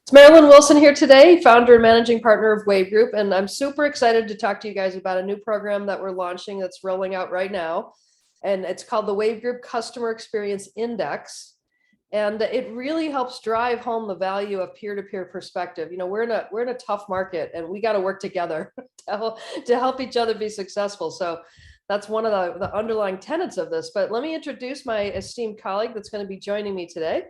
It's Marilyn Wilson here today, founder and managing partner of WAV Group, and I'm super excited to talk to you guys about a new program that we're launching that's rolling out right now, and it's called the WAV Group Customer Experience Index, and it really helps drive home the value of peer-to-peer perspective. You know, we're in a tough market, and we got to work together to help each other be successful. So that's one of the underlying tenets of this. But let me introduce my esteemed colleague that's going to be joining me today.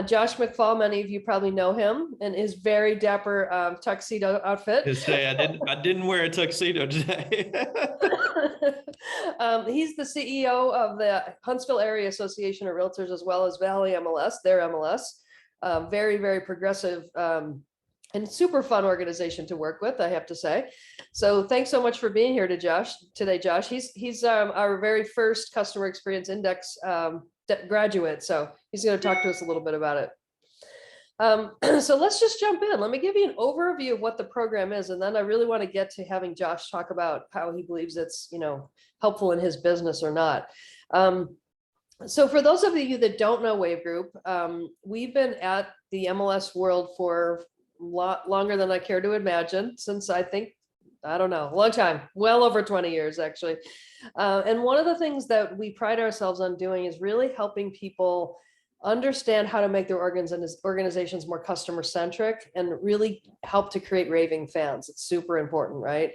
Josh McFall, many of you probably know him in his very dapper tuxedo outfit. To say I didn't wear a tuxedo today. He's the CEO of the Huntsville Area Association of Realtors, as well as ValleyMLS, their MLS. Very, very progressive and super fun organization to work with, I have to say. So thanks so much for being here today, Josh. He's our very first Customer Experience Index graduate, so he's going to talk to us a little bit about it. So let's just jump in. Let me give you an overview of what the program is, and then I really want to get to having Josh talk about how he believes it's, helpful in his business or not. So for those of you that don't know WAV Group, we've been at the MLS world for a lot longer than I care to imagine, since I don't know, a long time, well over 20 years, actually. And one of the things that we pride ourselves on doing is really helping people understand how to make their organizations more customer centric and really help to create raving fans. It's super important, right?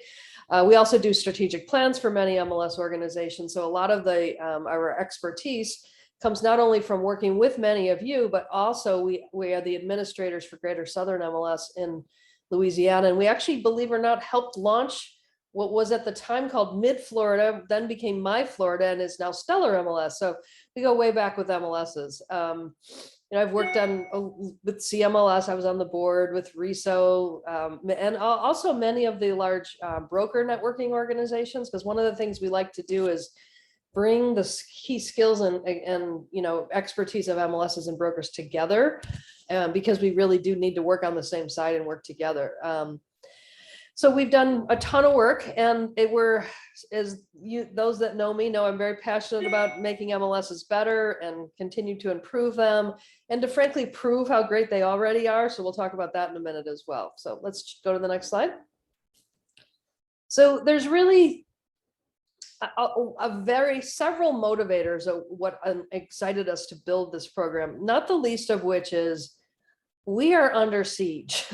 We also do strategic plans for many MLS organizations. So a lot of our expertise comes not only from working with many of you, but also we are the administrators for Greater Southern MLS in Louisiana. And we actually, believe it or not, helped launch what was at the time called Mid Florida, then became My Florida, and is now Stellar MLS. So we go way back with MLSs. I've worked with CMLS. I was on the board with RESO, and also many of the large broker networking organizations, because one of the things we like to do is bring the key skills and expertise of MLSs and brokers together, because we really do need to work on the same side and work together. So we've done a ton of work, and those that know me know I'm very passionate about making MLSs better and continue to improve them, and to frankly prove how great they already are. So we'll talk about that in a minute as well. So let's go to the next slide. So there's really several motivators of what excited us to build this program, not the least of which is we are under siege.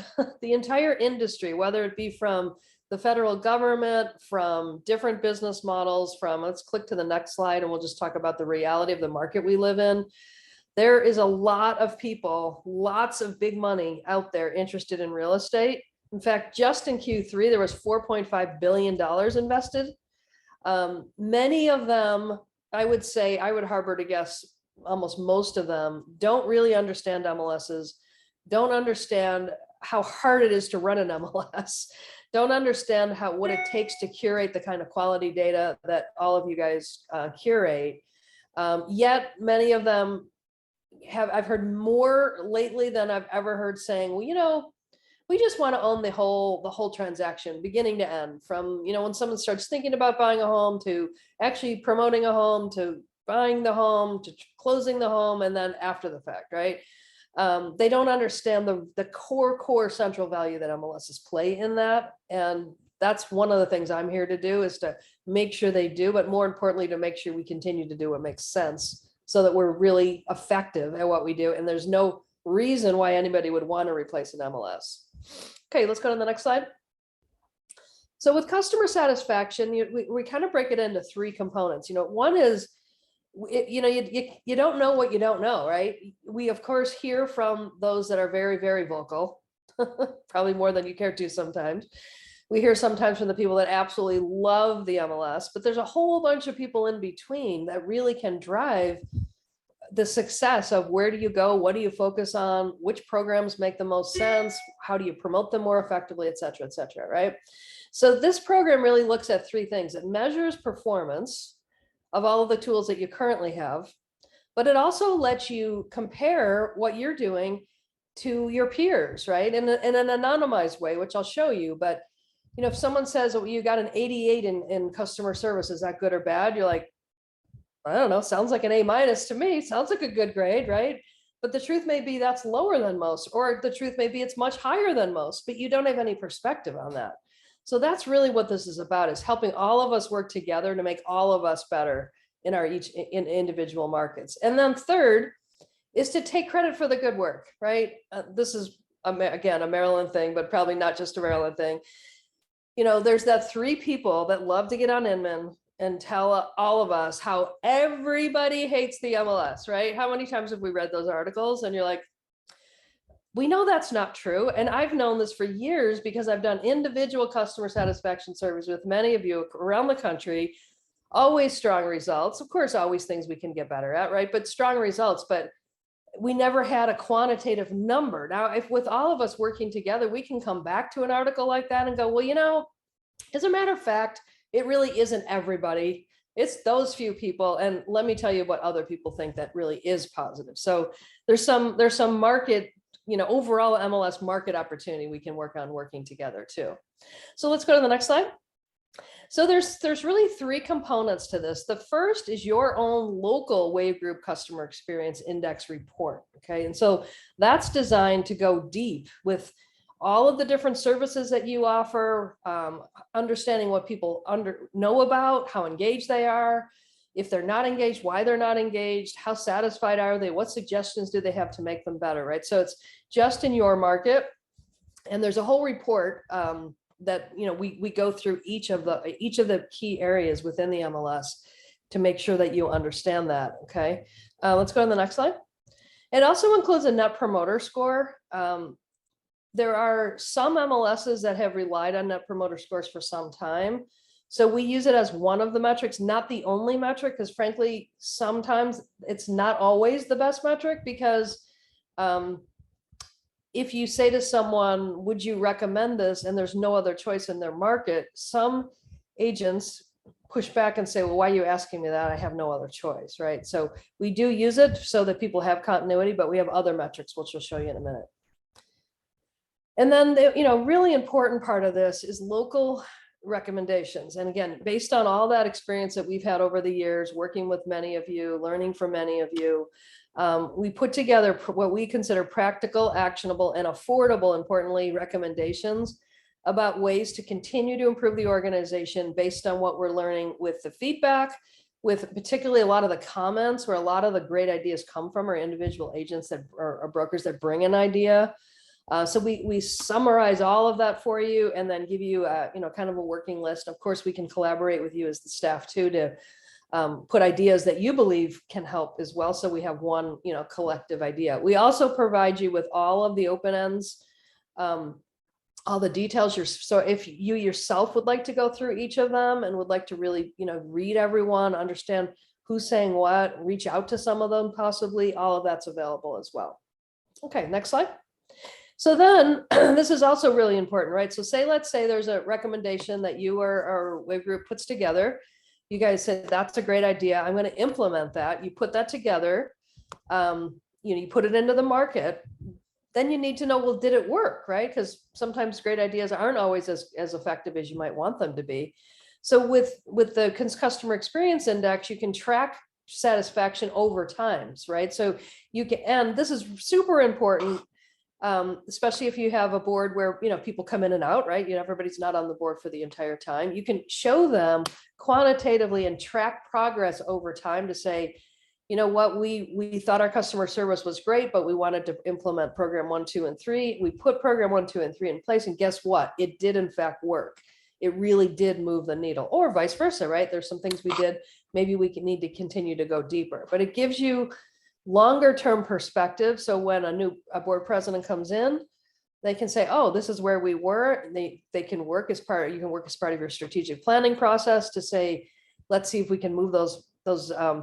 The entire industry, whether it be from the federal government, from different business models, let's click to the next slide and we'll just talk about the reality of the market we live in. There is a lot of people, lots of big money out there interested in real estate. In fact, just in Q3, there was $4.5 billion invested. Many of them, I would harbor to guess, almost most of them don't really understand MLSs, don't understand how hard it is to run an MLS, don't understand what it takes to curate the kind of quality data that all of you guys curate. Yet many of them I've heard more lately than I've ever heard saying, well, we just want to own the whole transaction, beginning to end, from, when someone starts thinking about buying a home, to actually promoting a home, to buying the home, to closing the home, and then after the fact, right? They don't understand the core central value that MLSs play in that. And that's one of the things I'm here to do, is to make sure they do, but more importantly, to make sure we continue to do what makes sense, so that we're really effective at what we do. And there's no reason why anybody would want to replace an MLS. Okay, let's go to the next slide. So with customer satisfaction, we kind of break it into three components. One is, you don't know what you don't know, right? We of course hear from those that are very, very vocal, probably more than you care to sometimes. We hear sometimes from the people that absolutely love the MLS, but there's a whole bunch of people in between that really can drive the success of where do you go, what do you focus on, which programs make the most sense, how do you promote them more effectively, et cetera, right? So this program really looks at three things. It measures performance of all of the tools that you currently have, but it also lets you compare what you're doing to your peers, right? In an anonymized way, which I'll show you. But if someone says, oh, you got an 88 in customer service, is that good or bad? You're like, I don't know, sounds like an A- to me, sounds like a good grade, right? but the truth may be that's lower than most, or the truth may be it's much higher than most, but you don't have any perspective on that. So that's really what this is about, is helping all of us work together to make all of us better in our in individual markets. And then third is to take credit for the good work, right? This is, again, a Maryland thing, but probably not just a Maryland thing. You know, there's that 3 people that love to get on Inman and tell all of us how everybody hates the MLS, right? How many times have we read those articles and you're like, we know that's not true. And I've known this for years because I've done individual customer satisfaction surveys with many of you around the country, always strong results. Of course, always things we can get better at, right? But strong results, but we never had a quantitative number. Now, if with all of us working together, we can come back to an article like that and go, well, you know, as a matter of fact, it really isn't everybody. It's those few people. And let me tell you what other people think that really is positive. So there's some market, you know, overall MLS market opportunity we can work on working together too. So let's go to the next slide. So there's really 3 components to this. The first is your own local WAV Group customer experience index report. Okay, and so that's designed to go deep with all of the different services that you offer, understanding what people know about, how engaged they are, if they're not engaged, why they're not engaged, how satisfied are they, what suggestions do they have to make them better, right? So it's just in your market, and there's a whole report that, you know, we go through each of the key areas within the MLS to make sure that you understand that. Okay, let's go to the next slide. It also includes a net promoter score. There are some MLSs that have relied on net promoter scores for some time. So we use it as one of the metrics, not the only metric, because frankly, sometimes it's not always the best metric, because if you say to someone, would you recommend this? And there's no other choice in their market, some agents push back and say, well, why are you asking me that? I have no other choice, right? So we do use it so that people have continuity, but we have other metrics, which we'll show you in a minute. And then the, you know, really important part of this is local recommendations. And again, based on all that experience that we've had over the years, working with many of you, learning from many of you, we put together what we consider practical, actionable, and affordable, importantly, recommendations about ways to continue to improve the organization based on what we're learning with the feedback, with particularly a lot of the comments where a lot of the great ideas come from, are individual agents that are brokers that bring an idea. So we summarize all of that for you and then give you you know, kind of a working list. Of course, we can collaborate with you as the staff too to put ideas that you believe can help as well. So we have one, you know, collective idea. We also provide you with all of the open ends, all the details. So if you yourself would like to go through each of them and would like to really, you know, read everyone, understand who's saying what, reach out to some of them possibly, all of that's available as well. Okay, next slide. So then this is also really important, right? So let's say there's a recommendation that you or WAV Group puts together. You guys said, that's a great idea, I'm going to implement that. You put that together, you know, you put it into the market. Then you need to know, well, did it work, right? Because sometimes great ideas aren't always as effective as you might want them to be. So with the customer experience index, you can track satisfaction over times, right? So you can, and this is super important, especially if you have a board where, you know, people come in and out, right? You know, everybody's not on the board for the entire time. You can show them quantitatively and track progress over time to say, you know what, we thought our customer service was great, but we wanted to implement program 1, 2, and 3. We put program 1, 2, and 3 in place, and guess what? It did in fact work. It really did move the needle, or vice versa, right? There's some things we did, maybe we need to continue to go deeper, but it gives you longer term perspective. So when a board president comes in, they can say, oh, this is where we were. They can work as part, you can work as part of your strategic planning process to say, let's see if we can move those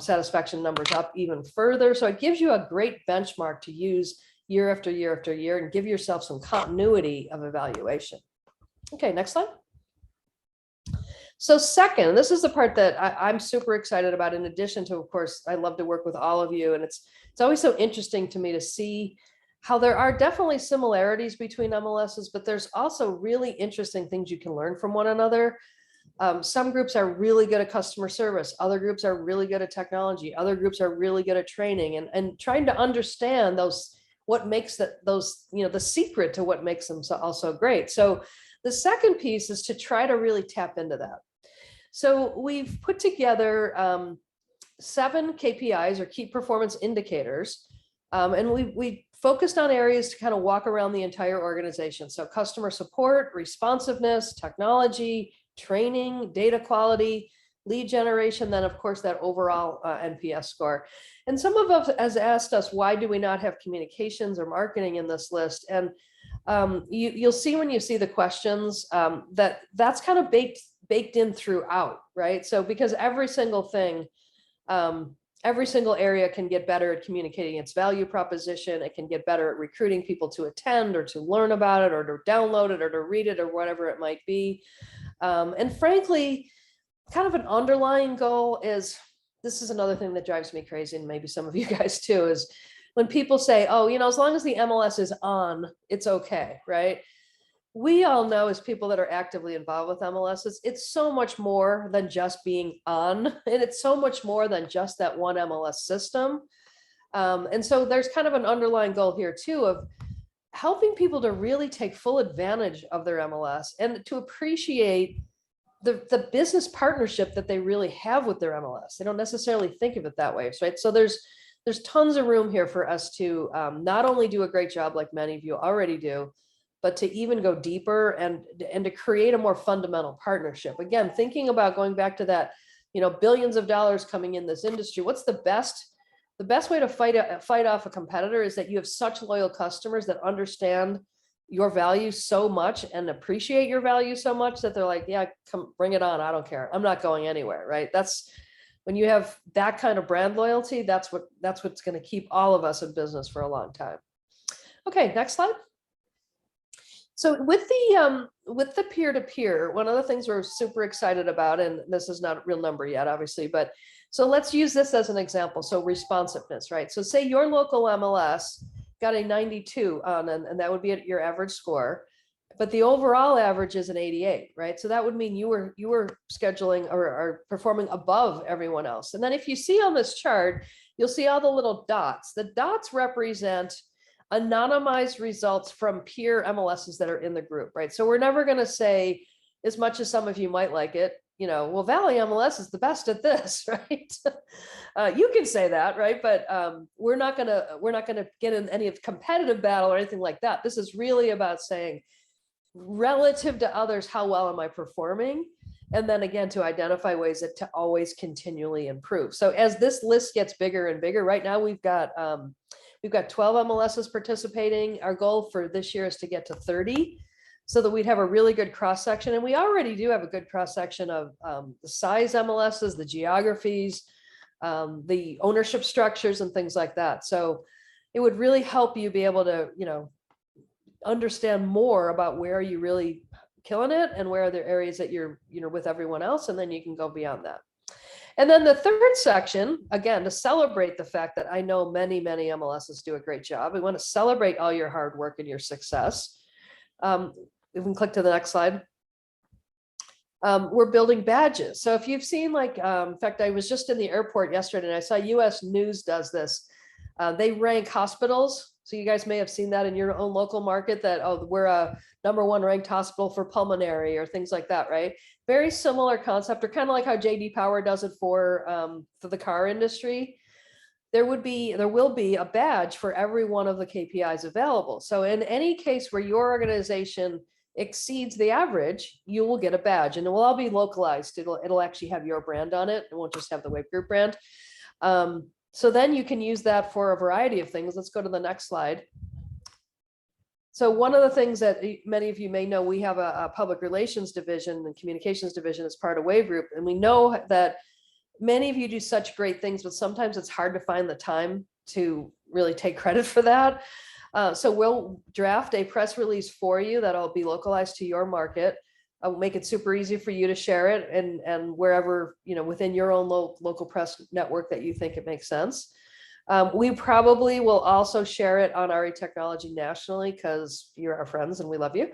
satisfaction numbers up even further. So it gives you a great benchmark to use year after year after year and give yourself some continuity of evaluation. Okay, next slide. So second, this is the part that I'm super excited about. In addition to, of course, I love to work with all of you. And it's always so interesting to me to see how there are definitely similarities between MLSs, but there's also really interesting things you can learn from one another. Some groups are really good at customer service. Other groups are really good at technology. Other groups are really good at training, and trying to understand what makes the secret to what makes them so great. So the second piece is to try to really tap into that. So we've put together 7 KPIs, or key performance indicators. And we focused on areas to kind of walk around the entire organization. So customer support, responsiveness, technology, training, data quality, lead generation, then of course that overall NPS score. And some of us has asked us, why do we not have communications or marketing in this list? And you'll see when you see the questions that's kind of baked in throughout, right? So because every single thing, every single area can get better at communicating its value proposition. It can get better at recruiting people to attend or to learn about it or to download it or to read it or whatever it might be. And frankly, kind of an underlying goal is, this is another thing that drives me crazy, and maybe some of you guys too, is when people say, oh, as long as the MLS is on, it's okay, right? We all know, as people that are actively involved with MLSs, it's so much more than just being on, and it's so much more than just that one MLS system. And so there's kind of an underlying goal here too, of helping people to really take full advantage of their MLS and to appreciate the business partnership that they really have with their MLS. They don't necessarily think of it that way, right? So there's tons of room here for us to not only do a great job like many of you already do, but to even go deeper and to create a more fundamental partnership. Again, thinking about going back to that, billions of dollars coming in this industry, what's the best way to fight off a competitor is that you have such loyal customers that understand your value so much and appreciate your value so much that they're like, yeah, come bring it on. I don't care. I'm not going anywhere, right? That's when you have that kind of brand loyalty, that's what's going to keep all of us in business for a long time. Okay, next slide. So with the peer-to-peer, one of the things we're super excited about, and this is not a real number yet, obviously, but so let's use this as an example. So responsiveness, right? So say your local MLS got a 92 on, and that would be your average score, but the overall average is an 88, right? So that would mean you were scheduling or performing above everyone else. And then if you see on this chart, you'll see all the little dots. The dots represent anonymized results from peer MLSs that are in the group, right? So we're never going to say, as much as some of you might like it, well, ValleyMLS is the best at this, right? You can say that, right? But we're not gonna get in any competitive battle or anything like that. This is really about saying, relative to others, how well am I performing? And then again, to identify ways to always continually improve. So as this list gets bigger and bigger, right now we've got 12 MLSs participating. Our goal for this year is to get to 30, so that we'd have a really good cross section. And we already do have a good cross section of the size MLSs, the geographies, the ownership structures, and things like that. So it would really help you be able to, understand more about where you really killing it and where are there areas that you're, with everyone else, and then you can go beyond that. And then the third section, again, to celebrate the fact that I know many MLSs do a great job. We want to celebrate all your hard work and your success. We can click to the next slide. We're building badges. So if you've seen, in fact, I was just in the airport yesterday and I saw US News does this. They rank hospitals. So you guys may have seen that in your own local market, that, oh, we're a #1 ranked hospital for pulmonary or things like that, right? Very similar concept, or kind of like how JD Power does it for the car industry. There will be a badge for every one of the KPIs available. So in any case where your organization exceeds the average, you will get a badge, and it will all be localized. It'll actually have your brand on it. It won't just have the WAV Group brand. So then you can use that for a variety of things. Let's go to the next slide. So one of the things that many of you may know, we have a public relations division and communications division as part of WAV Group. And we know that many of you do such great things, but sometimes it's hard to find the time to really take credit for that. So we'll draft a press release for you that'll be localized to your market. I'll make it super easy for you to share it and wherever, within your own local press network that you think it makes sense. We probably will also share it on RE Technology nationally because you're our friends and we love you.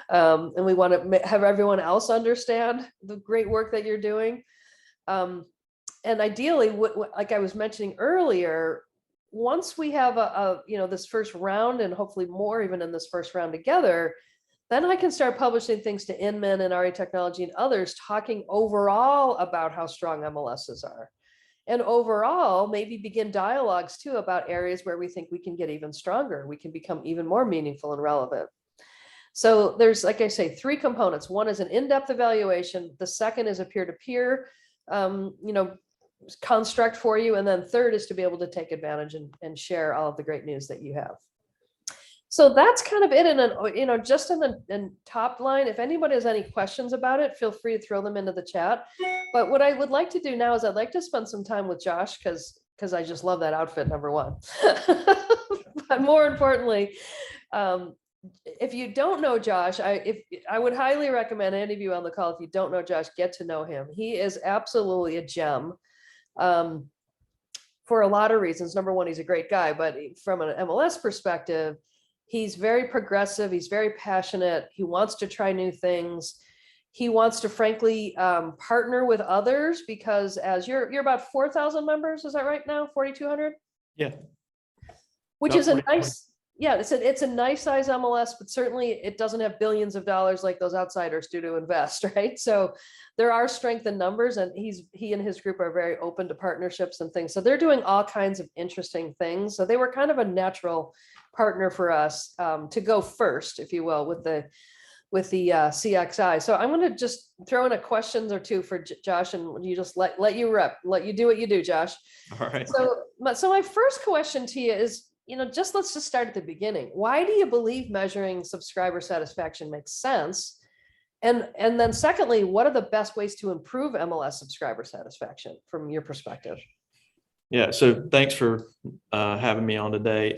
And we want to have everyone else understand the great work that you're doing. And ideally, like I was mentioning earlier, once we have this first round, and hopefully more even in this first round together, then I can start publishing things to Inman and RE Technology and others talking overall about how strong MLSs are. And overall, maybe begin dialogues too about areas where we think we can get even stronger. We can become even more meaningful and relevant. So there's, like I say, 3 components. One is an in-depth evaluation. The second is a peer-to-peer, construct for you. And then third is to be able to take advantage and share all of the great news that you have. So that's kind of it in just in the top line. If anybody has any questions about it, feel free to throw them into the chat. But what I would like to do now is I'd like to spend some time with Josh because I just love that outfit, number one. But more importantly, if you don't know Josh, I would highly recommend any of you on the call, if you don't know Josh, get to know him. He is absolutely a gem. For a lot of reasons. Number one, he's a great guy, but from an MLS perspective, he's very progressive. He's very passionate. He wants to try new things. He wants to, frankly, partner with others because as you're about 4,000 members, is that right now? 4,200? Yeah. Which is a nice, yeah, it's a nice size MLS, but certainly it doesn't have billions of dollars like those outsiders do to invest, right? So there are strength in numbers, and he and his group are very open to partnerships and things. So they're doing all kinds of interesting things. So they were kind of a natural partner for us to go first, if you will, with the CXI. So I'm going to just throw in a question or two for Josh, and you just let you do what you do, Josh. All right. So my first question to you is, let's just start at the beginning. Why do you believe measuring subscriber satisfaction makes sense? And then secondly, what are the best ways to improve MLS subscriber satisfaction from your perspective? Yeah, so thanks for having me on today.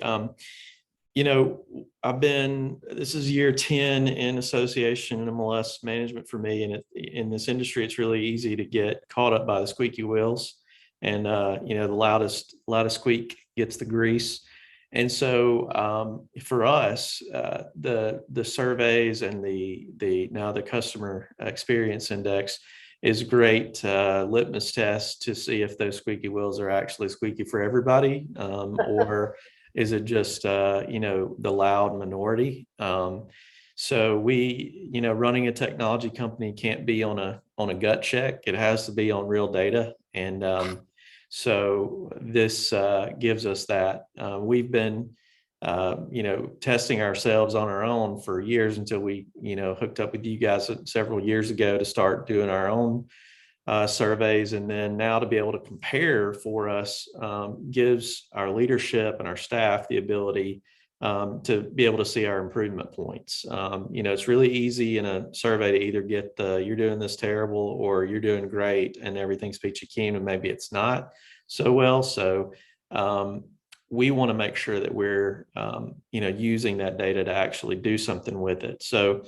This is year 10 in association and MLS management for me. And in this industry, it's really easy to get caught up by the squeaky wheels. And, the loudest squeak gets the grease. And so for us, the surveys and the customer experience index is a great litmus test to see if those squeaky wheels are actually squeaky for everybody, or is it just the loud minority. So we, running a technology company can't be on a gut check. It has to be on real data. And so this gives us that. We've been, testing ourselves on our own for years until we, hooked up with you guys several years ago to start doing our own surveys. And then now to be able to compare for us gives our leadership and our staff the ability to be able to see our improvement points. It's really easy in a survey to either get you're doing this terrible or you're doing great and everything's peachy keen, and maybe it's not so well. So we want to make sure that we're using that data to actually do something with it. So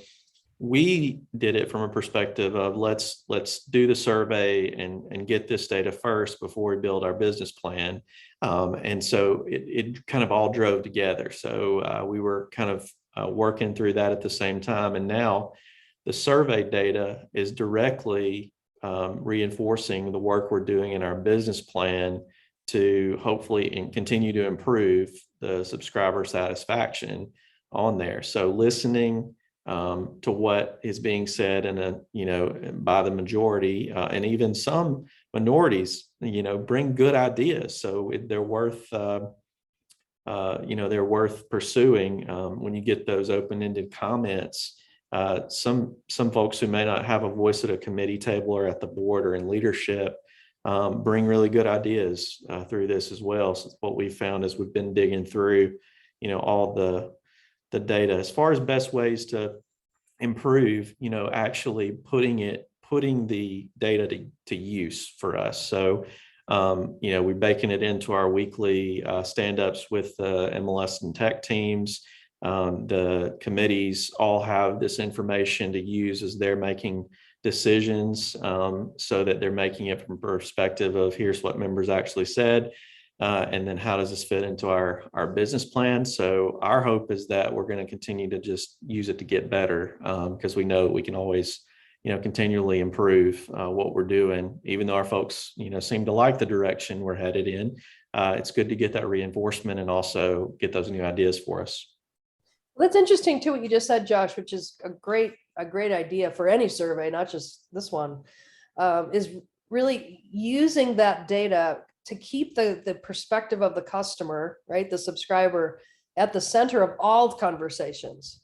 we did it from a perspective of let's do the survey and get this data first before we build our business plan. And so it kind of all drove together. So we were kind of working through that at the same time. And now the survey data is directly reinforcing the work we're doing in our business plan to hopefully continue to improve the subscriber satisfaction on there. So listening to what is being said by the majority, and even some minorities, bring good ideas. So they're worth, they're worth pursuing. When you get those open-ended comments, some folks who may not have a voice at a committee table or at the board or in leadership bring really good ideas through this as well. So what we found is we've been digging through, all the data as far as best ways to improve, actually putting the data to use for us. So, we're baking it into our weekly stand-ups with the MLS and tech teams. The committees all have this information to use as they're making decisions, so that they're making it from perspective of here's what members actually said. And then how does this fit into our business plan? So our hope is that we're going to continue to just use it to get better, because we know we can always, continually improve what we're doing. Even though our folks, seem to like the direction we're headed in, it's good to get that reinforcement and also get those new ideas for us. That's interesting too, what you just said, Josh, which is a great idea for any survey, not just this one, is really using that data to keep the perspective of the customer, right, the subscriber, at the center of all conversations,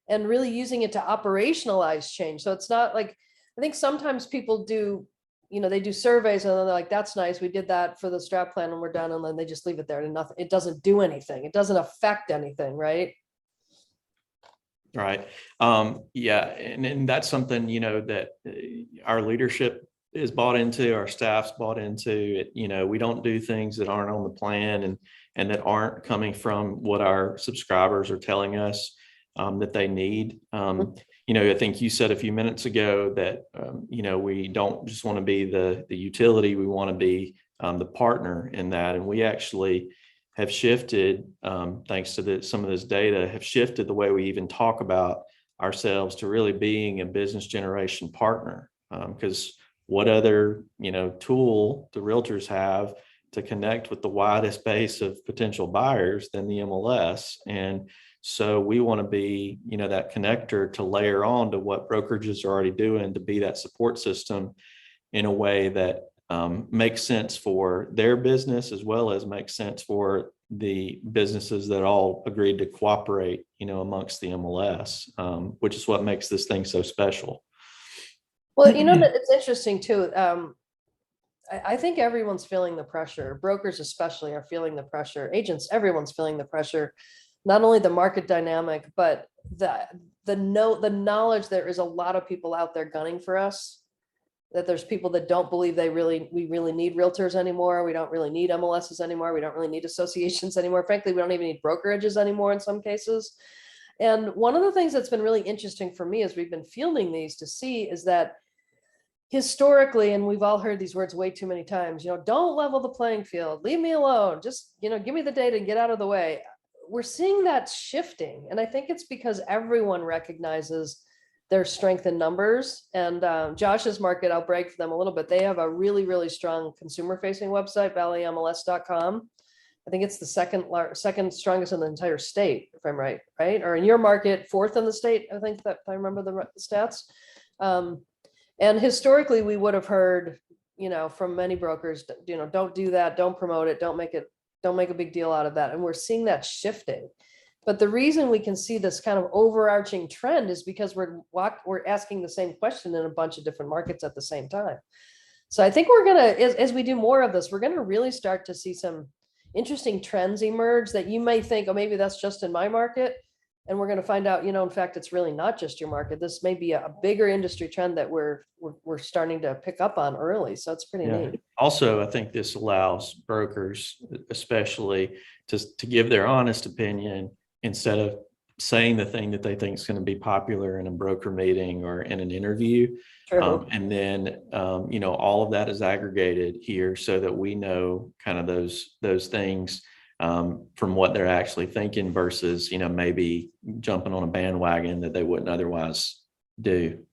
and really using it to operationalize change. So it's not like, I think sometimes people do, they do surveys and then they're like, that's nice, we did that for the strat plan and we're done, and then they just leave it there and nothing, it doesn't do anything, it doesn't affect anything, right? Right. Yeah. And that's something, that our leadership is bought into, our staff's bought into it. We don't do things that aren't on the plan and that aren't coming from what our subscribers are telling us that they need. I think you said a few minutes ago that, we don't just want to be the utility, we want to be the partner in that. And we actually have shifted, thanks to some of this data, have shifted the way we even talk about ourselves to really being a business generation partner. Because what other, tool do realtors have to connect with the widest base of potential buyers than the MLS? And so we want to be, that connector to layer on to what brokerages are already doing, to be that support system in a way that makes sense for their business, as well as makes sense for the businesses that all agreed to cooperate, amongst the MLS, which is what makes this thing so special. Well, it's interesting too. I think everyone's feeling the pressure. Brokers especially are feeling the pressure. Agents, everyone's feeling the pressure. Not only the market dynamic, but the knowledge there is a lot of people out there gunning for us. That there's people that don't believe we really need realtors anymore. We don't really need MLSs anymore. We don't really need associations anymore. Frankly, we don't even need brokerages anymore in some cases. And one of the things that's been really interesting for me as we've been fielding these to see is that historically, and we've all heard these words way too many times, don't level the playing field, leave me alone, just, give me the data and get out of the way. We're seeing that shifting. And I think it's because everyone recognizes their strength in numbers. And Josh's market, I'll break for them a little bit. They have a really, really strong consumer facing website, ValleyMLS.com. I think it's the second strongest in the entire state, if I'm right? Or in your market, fourth in the state, I think, that if I remember the stats. And historically, we would have heard, from many brokers, don't do that, don't promote it, don't make a big deal out of that. And we're seeing that shifting. But the reason we can see this kind of overarching trend is because we're asking the same question in a bunch of different markets at the same time. So I think we're going to, as we do more of this, we're going to really start to see some interesting trends emerge that you may think, oh, maybe that's just in my market. And we're going to find out, in fact, it's really not just your market. This may be a bigger industry trend that we're starting to pick up on early. So it's pretty neat. Also, I think this allows brokers, especially, to give their honest opinion instead of saying the thing that they think is going to be popular in a broker meeting or in an interview. And then, all of that is aggregated here so that we know kind of those things from what they're actually thinking versus, maybe jumping on a bandwagon that they wouldn't otherwise do.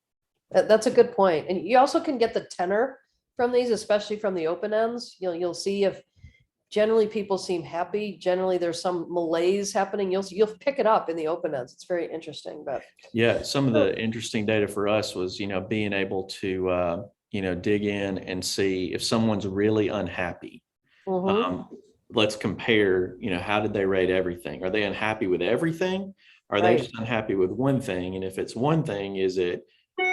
That's a good point. And you also can get the tenor from these, especially from the open ends. You'll see if generally people seem happy. Generally, there's some malaise happening. You'll pick it up in the open ends. It's very interesting. But yeah, some of the interesting data for us was, being able to, dig in and see if someone's really unhappy. Let's compare, how did they rate everything? Are they unhappy with everything? Are they just unhappy with one thing? And if it's one thing, is it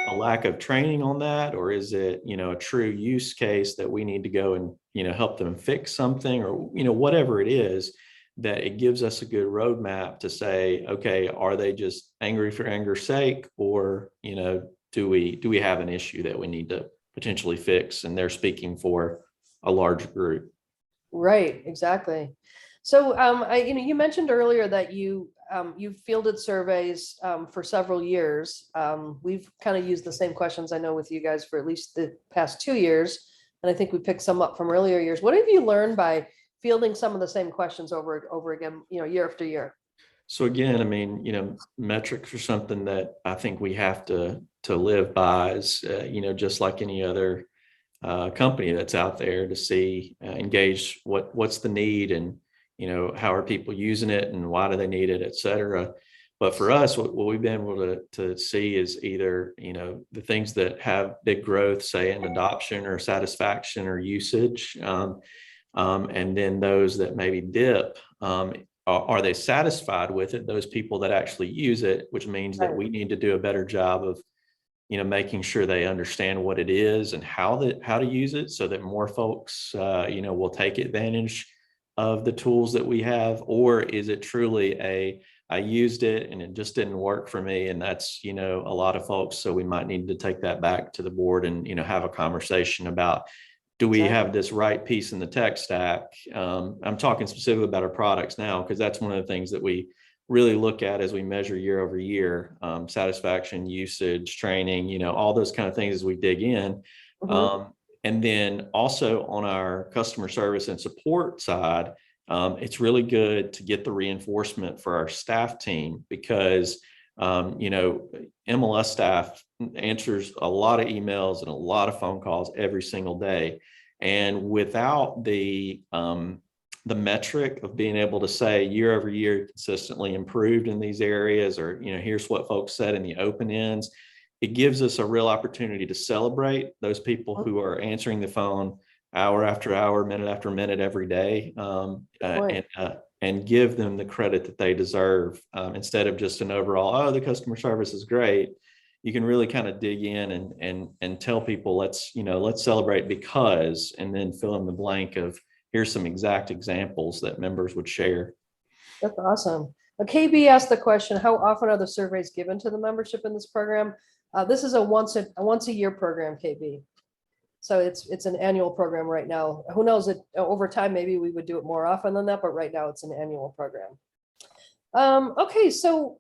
a lack of training on that? Or is it, a true use case that we need to go and, help them fix something, or, whatever it is, that it gives us a good roadmap to say, okay, are they just angry for anger's sake? Or, do we have an issue that we need to potentially fix? And they're speaking for a large group. Right, exactly. So, you mentioned earlier that you've fielded surveys for several years. We've kind of used the same questions, I know, with you guys for at least the past 2 years, and I think we picked some up from earlier years. What have you learned by fielding some of the same questions over again, year after year? So again, I mean, metrics are something that I think we have to live by as, just like any other company that's out there, to see, engage what's the need, and, how are people using it and why do they need it, et cetera. But for us, what we've been able to see is either, the things that have big growth, say in adoption or satisfaction or usage, and then those that maybe dip, are they satisfied with it? Those people that actually use it, which means that we need to do a better job of, making sure they understand what it is and how to use it, so that more folks, will take advantage of the tools that we have. Or is it truly I used it and it just didn't work for me? And that's, a lot of folks. So we might need to take that back to the board and, have a conversation about, do we have this right piece in the tech stack? I'm talking specifically about our products now, because that's one of the things that we really look at as we measure year over year, satisfaction, usage, training, all those kind of things as we dig in. And then also on our customer service and support side, it's really good to get the reinforcement for our staff team, because MLS staff answers a lot of emails and a lot of phone calls every single day. And without the metric of being able to say year over year consistently improved in these areas, or, here's what folks said in the open ends, it gives us a real opportunity to celebrate those people who are answering the phone hour after hour, minute after minute, every day, and give them the credit that they deserve, instead of just an overall, oh, the customer service is great. You can really kind of dig in and tell people, let's celebrate because, and then fill in the blank of, here's some exact examples that members would share. That's awesome. KB asked the question, how often are the surveys given to the membership in this program? This is a once a year program, KB. So it's an annual program right now. Who knows, it over time, maybe we would do it more often than that, but right now it's an annual program. Okay, so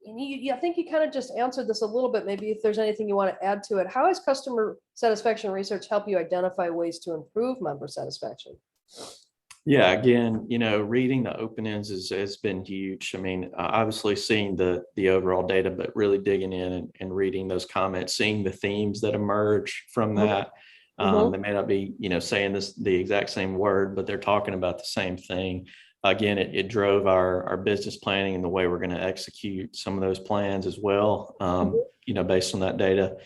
I think you kind of just answered this a little bit. Maybe if there's anything you want to add to it. How has customer satisfaction research helped you identify ways to improve member satisfaction? Yeah, again, reading the open ends has been huge. I mean, obviously seeing the overall data, but really digging in and reading those comments, seeing the themes that emerge from that. They may not be, saying the exact same word, but they're talking about the same thing. Again, it drove our business planning and the way we're going to execute some of those plans as well, based on that data.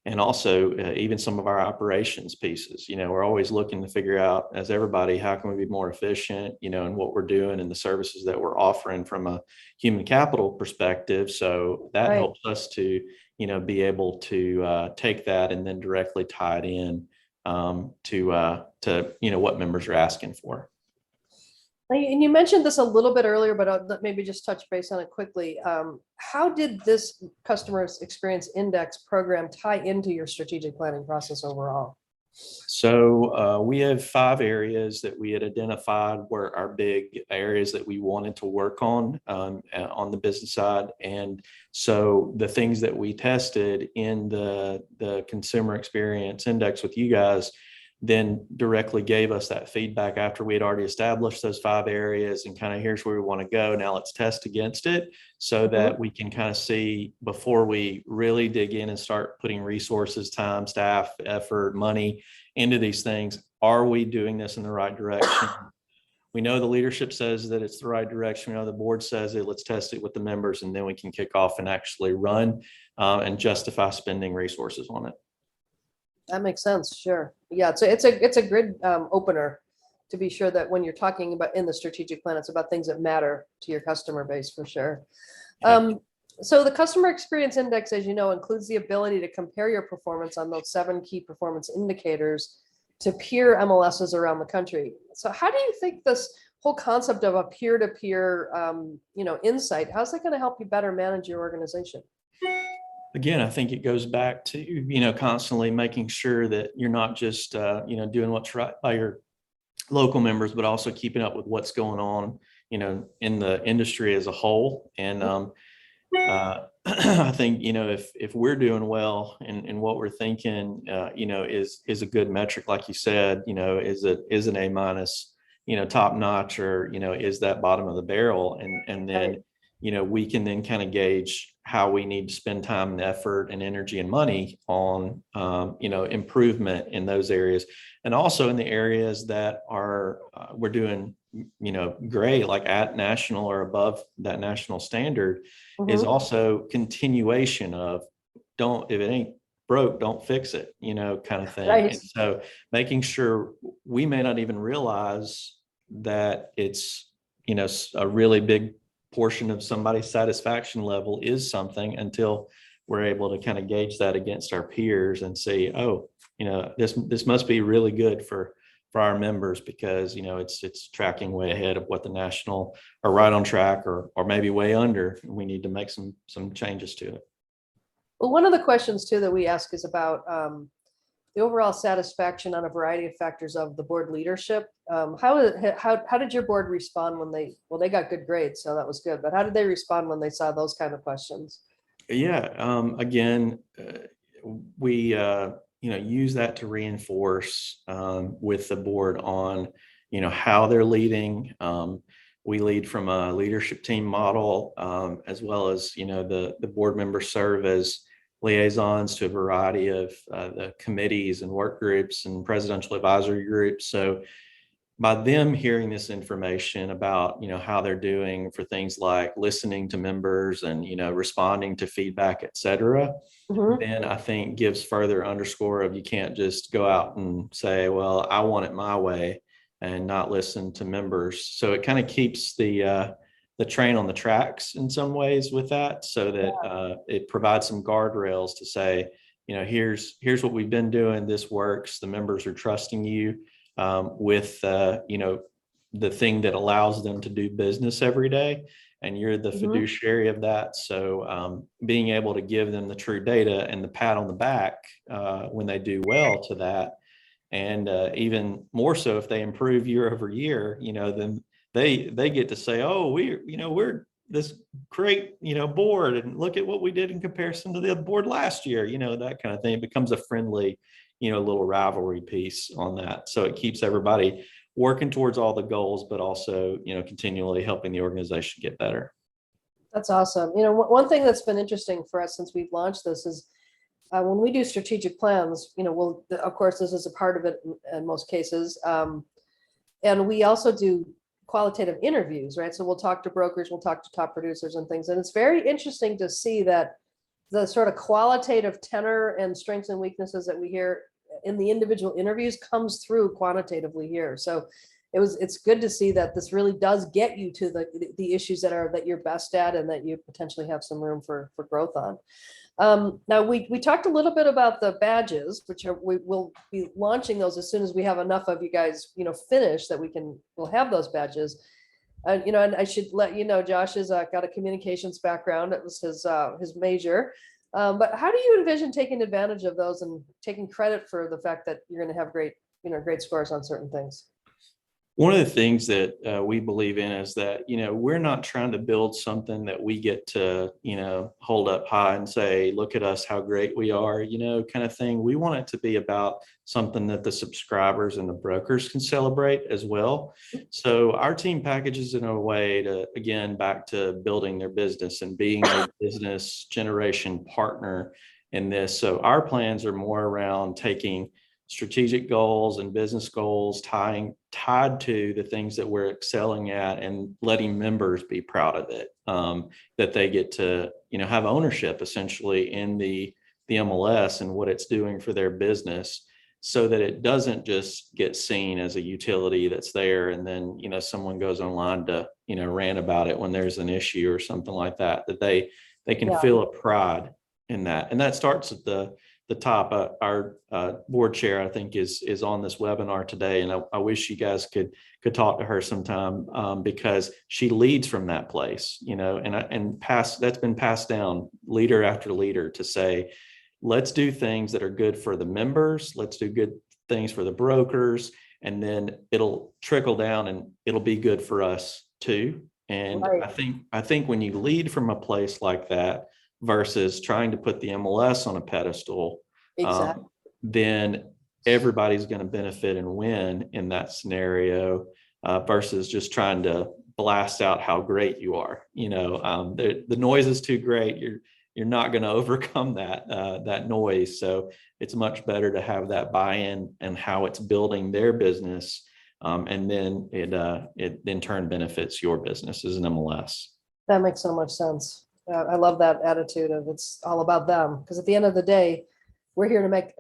And also even some of our operations pieces, we're always looking to figure out, as everybody, how can we be more efficient, in what we're doing and the services that we're offering from a human capital perspective. So that helps us to, be able to take that and then directly tie it in to what members are asking for. And you mentioned this a little bit earlier, but maybe just touch base on it quickly. How did this customer experience index program tie into your strategic planning process overall? So we have 5 areas that we had identified were our big areas that we wanted to work on the business side. And so the things that we tested in the consumer experience index with you guys then directly gave us that feedback after we had already established those 5 areas and kind of, here's where we want to go. Now let's test against it, so that we can kind of see, before we really dig in and start putting resources, time, staff, effort, money into these things, are we doing this in the right direction? We know the leadership says that it's the right direction. We know the board says it. Let's test it with the members, and then we can kick off and actually run and justify spending resources on it. That makes sense. Sure. Yeah. So it's a grid opener to be sure that when you're talking about in the strategic plan, it's about things that matter to your customer base, for sure. So the customer experience index, as you know, includes the ability to compare your performance on those 7 key performance indicators to peer MLSs around the country. So how do you think this whole concept of a peer-to-peer, insight, how's that going to help you better manage your organization? Again, I think it goes back to, constantly making sure that you're not just, doing what's right by your local members, but also keeping up with what's going on, in the industry as a whole. And I think, if we're doing well and what we're thinking, is a good metric, like you said, is an A-, top notch, or, is that bottom of the barrel? And then, Right. we can then kind of gauge how we need to spend time and effort and energy and money on, improvement in those areas. And also in the areas that are, we're doing, great, like at national or above that national standard, is Mhm. also continuation of, if it ain't broke, don't fix it, kind of thing. Right. And so making sure we may not even realize that it's, a really big portion of somebody's satisfaction level is something, until we're able to kind of gauge that against our peers and say, oh, this must be really good for our members, because it's tracking way ahead of what the national, or right on track, or maybe way under. We need to make some changes to it. Well, one of the questions too that we ask is about the overall satisfaction on a variety of factors of the board leadership. How did your board respond when they got good grades, so that was good, but how did they respond when they saw those kind of questions? Yeah. Again, we use that to reinforce with the board on how they're leading. We lead from a leadership team model, as well as the board members serve as liaisons to a variety of the committees and work groups and presidential advisory groups. So by them hearing this information about how they're doing for things like listening to members and responding to feedback, et cetera, Mhm. then I think gives further underscore of, you can't just go out and say, well, I want it my way, and not listen to members. So it kind of keeps the train on the tracks in some ways with that, so that it provides some guardrails to say, here's what we've been doing. This works. The members are trusting you with the thing that allows them to do business every day, and you're the Mhm. fiduciary of that. So being able to give them the true data and the pat on the back when they do well to that, and even more so if they improve year over year, then they get to say, oh, we're this great board, and look at what we did in comparison to the board last year, that kind of thing. It becomes a friendly little rivalry piece on that, so it keeps everybody working towards all the goals, but also continually helping the organization get better. That's awesome. One thing that's been interesting for us since we've launched this is when we do strategic plans, of course, this is a part of it in most cases. And we also do qualitative interviews, right? So we'll talk to brokers, we'll talk to top producers and things. And it's very interesting to see that the sort of qualitative tenor and strengths and weaknesses that we hear in the individual interviews comes through quantitatively here. So it's good to see that this really does get you to the issues that you're best at, and that you potentially have some room for growth on. Now we talked a little bit about the badges, we will be launching those as soon as we have enough of you guys, finish that we'll have those badges. And I should let you know, Josh has got a communications background. It was his major. But how do you envision taking advantage of those and taking credit for the fact that you're going to have great scores on certain things? One of the things that we believe in is that, we're not trying to build something that we get to, hold up high and say, look at us, how great we are, kind of thing. We want it to be about something that the subscribers and the brokers can celebrate as well. So our team packages in a way to, again, back to building their business and being a business generation partner in this. So our plans are more around taking strategic goals and business goals tied to the things that we're excelling at, and letting members be proud of it, that they get to have ownership essentially in the MLS and what it's doing for their business, so that it doesn't just get seen as a utility that's there, and then someone goes online to rant about it when there's an issue or something like that, that they can Yeah. feel a pride in that. And that starts at the top. Our board chair, I think, is on this webinar today, and I wish you guys could talk to her sometime, because she leads from that place, that's been passed down leader after leader to say, let's do things that are good for the members, let's do good things for the brokers, and then it'll trickle down and it'll be good for us too. And Right. I think when you lead from a place like that versus trying to put the MLS on a pedestal, Exactly. then everybody's going to benefit and win in that scenario. versus just trying to blast out how great you are. The noise is too great. You're not going to overcome that noise. So it's much better to have that buy-in and how it's building their business. And then it in turn benefits your business as an MLS. That makes so much sense. I love that attitude of it's all about them, because at the end of the day, we're here to make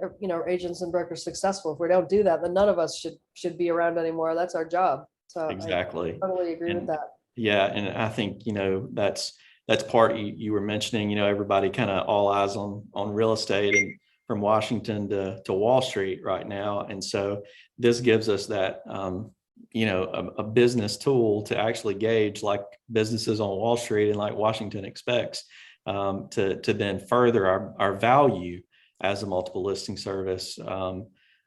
agents and brokers successful. If we don't do that, then none of us should be around anymore. That's our job. So Exactly. I totally agree with that. Yeah, and I think that's part you were mentioning. Everybody kind of all eyes on real estate and from Washington to Wall Street right now, and so this gives us that a business tool to actually gauge like businesses on Wall Street and like Washington expects to then further our value as a multiple listing service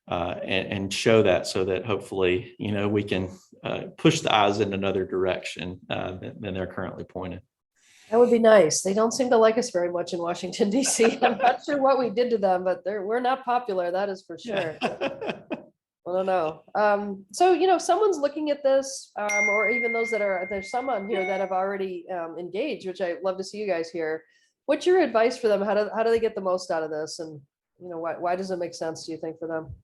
and show that, so that hopefully we can push the eyes in another direction than they're currently pointed. That would be nice. They don't seem to like us very much in Washington, D.C. I'm not sure what we did to them, but we're not popular. That is for sure. I don't know. So, if someone's looking at this, or even there's some on here that have already engaged, which I'd love to see you guys here. What's your advice for them? How do they get the most out of this? And, why does it make sense, do you think, for them?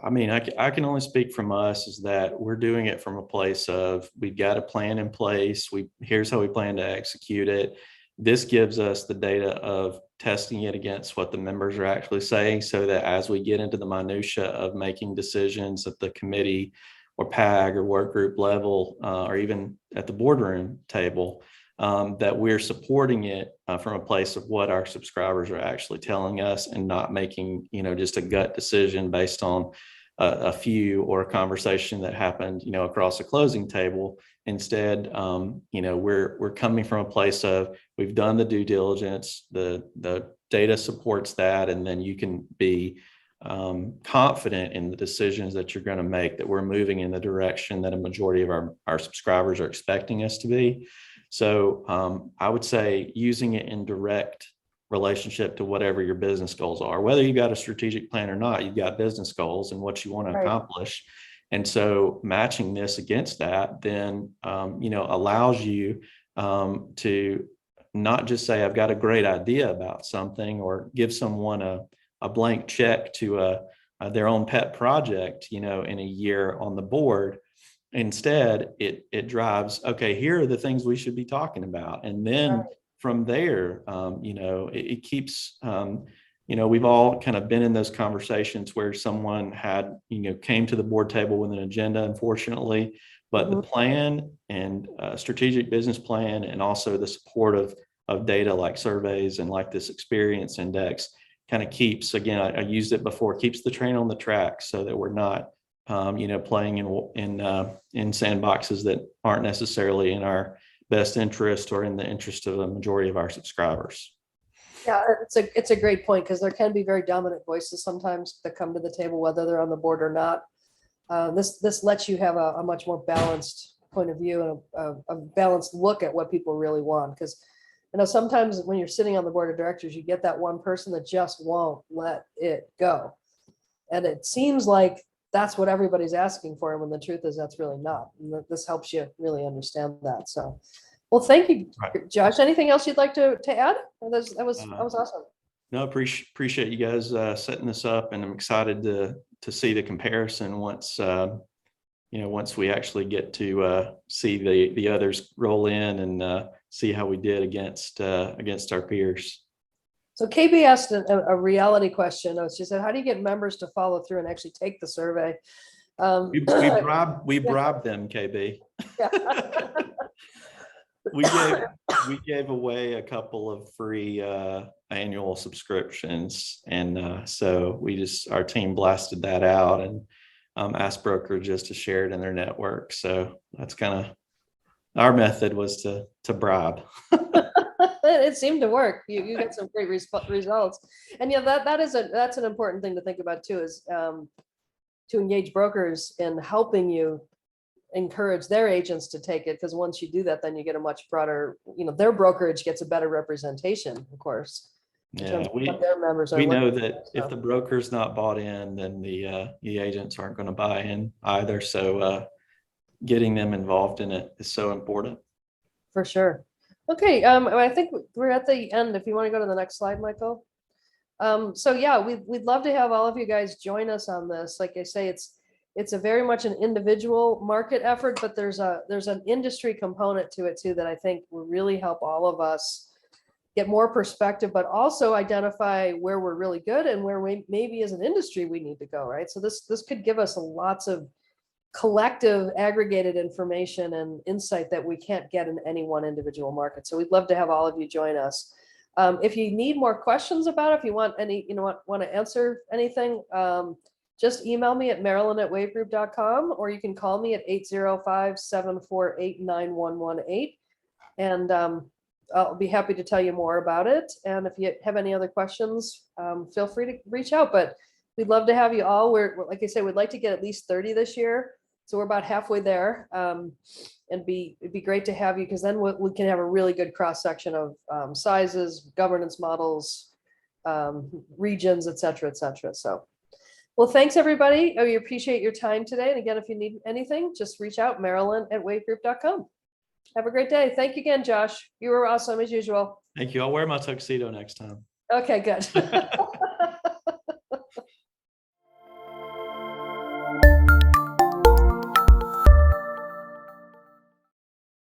I mean, I can only speak from us, is that we're doing it from a place of we've got a plan in place. Here's how we plan to execute it. This gives us the data of testing it against what the members are actually saying, so that as we get into the minutia of making decisions at the committee or PAG or work group level, or even at the boardroom table, that we're supporting it from a place of what our subscribers are actually telling us, and not making just a gut decision based on a few or a conversation that happened across a closing table. Instead, we're coming from a place of we've done the due diligence, the data supports that, and then you can be confident in the decisions that you're going to make, that we're moving in the direction that a majority of our subscribers are expecting us to be. So I would say using it in direct relationship to whatever your business goals are, whether you got a strategic plan or not, you've got business goals and what you want to accomplish. And so matching this against that then, allows you to not just say, I've got a great idea about something, or give someone a blank check to their own pet project, in a year on the board. Instead, it drives, okay, here are the things we should be talking about. And then from there, it keeps, we've all kind of been in those conversations where someone had, came to the board table with an agenda, unfortunately, but the plan and strategic business plan, and also the support of data like surveys and like this experience index, kind of keeps, again, I used it before, keeps the train on the track, so that we're not playing in sandboxes that aren't necessarily in our best interest or in the interest of a majority of our subscribers. Yeah, it's a great point, because there can be very dominant voices sometimes that come to the table, whether they're on the board or not. This lets you have a much more balanced point of view and a balanced look at what people really want. Because sometimes when you're sitting on the board of directors, you get that one person that just won't let it go, and it seems like that's what everybody's asking for, when the truth is that's really not. And this helps you really understand that. So, well, thank you, Josh. Anything else you'd like to add? That was awesome. No, appreciate you guys setting this up, and I'm excited to see the comparison once once we actually get to see the others roll in and see how we did against our peers. So KB asked a reality question. She said, how do you get members to follow through and actually take the survey? We bribed them, KB. Yeah. we gave away a couple of free annual subscriptions, and so our team blasted that out and asked brokerages to share it in their network. So that's kind of our method, was to bribe. It seemed to work. You got some great results, and that's an important thing to think about too, is to engage brokers in helping you encourage their agents to take it, because once you do that, then you get a much broader, their brokerage gets a better representation, of course. Yeah, we know that if the broker's not bought in, then the agents aren't going to buy in either. So getting them involved in it is so important. For sure. Okay, I think we're at the end. If you want to go to the next slide, Michael. So yeah, we'd love to have all of you guys join us on this. Like I say, it's a very much an individual market effort, but there's an industry component to it too that I think will really help all of us get more perspective, but also identify where we're really good and where we maybe as an industry we need to go, right? So this could give us lots of collective aggregated information and insight that we can't get in any one individual market. So we'd love to have all of you join us. If you need more questions about it, if you want any, want to answer anything, just email me at marilyn@wavegroup.com, or you can call me at 805-748-9118. And I'll be happy to tell you more about it. And if you have any other questions, feel free to reach out, but we'd love to have you all. We're like I said, we'd like to get at least 30 this year. So we're about halfway there. And it'd be great to have you, because then we can have a really good cross section of sizes, governance models, regions, et cetera, et cetera. So, well, thanks everybody. We appreciate your time today. And again, if you need anything, just reach out, marilyn@wavegroup.com. Have a great day. Thank you again, Josh. You were awesome as usual. Thank you. I'll wear my tuxedo next time. Okay, good.